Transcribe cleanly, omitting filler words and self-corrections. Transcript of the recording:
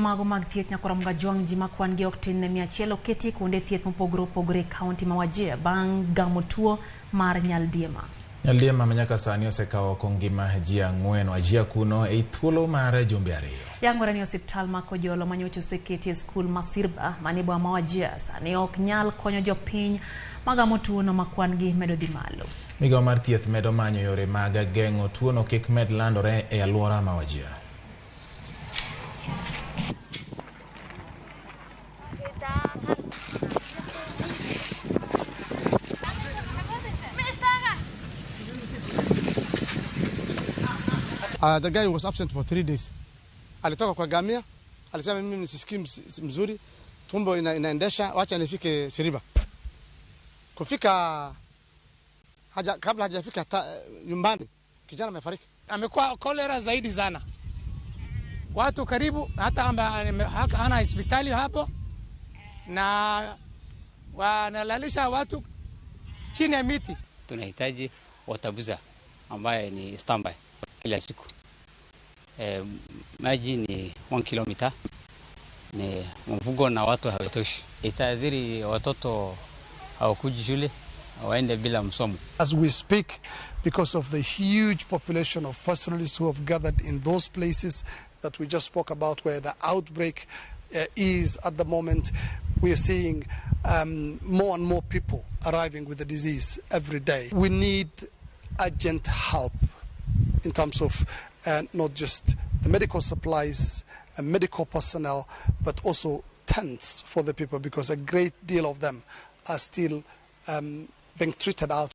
mago mag thieth nyakoro mga jwang ji makwan gi oktin ne 100 oketi kuonde thieth mopogore opogore kaunti ma Wajir bang' gamo tuo mar Nyaldiema. Nyaldiema manyaka sani osekawo ngima ji 4 Wajir kuno e thuolo mar jumbe 2. Yangore ni osiptal ma Kojolo manyocha oseketi e skul Masirba manibwa ma Wajir sani ok nyal konyo jopiny magamo tuono makwan gi medo dhi malo. Migawo mar thieth medo manyo yore mag geng'o tuono kik med landore e alwora ma Wajir. The guy was absent for 3 days. Alitoka kwa gamia, alisema mimi nisisikii mzuri, tumbo inaendesha, wacha nifike Siriba. Kufika kabla hajafika nyumbani, kijana amefariki. Amekuwa kolera zaidi sana. Watu karibu hata hana hospitali hapo na wanalalisha watu chini ya miti. Tunahitaji watabuza ambaye ni standby kila siku. Maji ni 1 kilomita, ni mvugo na watu hawatoshi. Itaathiri watoto hawakuji shule, waende bila msomo. As we speak, because of the huge population of pastoralists who have gathered in those places that we just spoke about where the outbreak is at the moment, we are seeing more and more people arriving with the disease every day. We need urgent help in terms of not just the medical supplies and medical personnel, but also tents for the people, because a great deal of them are still being treated out.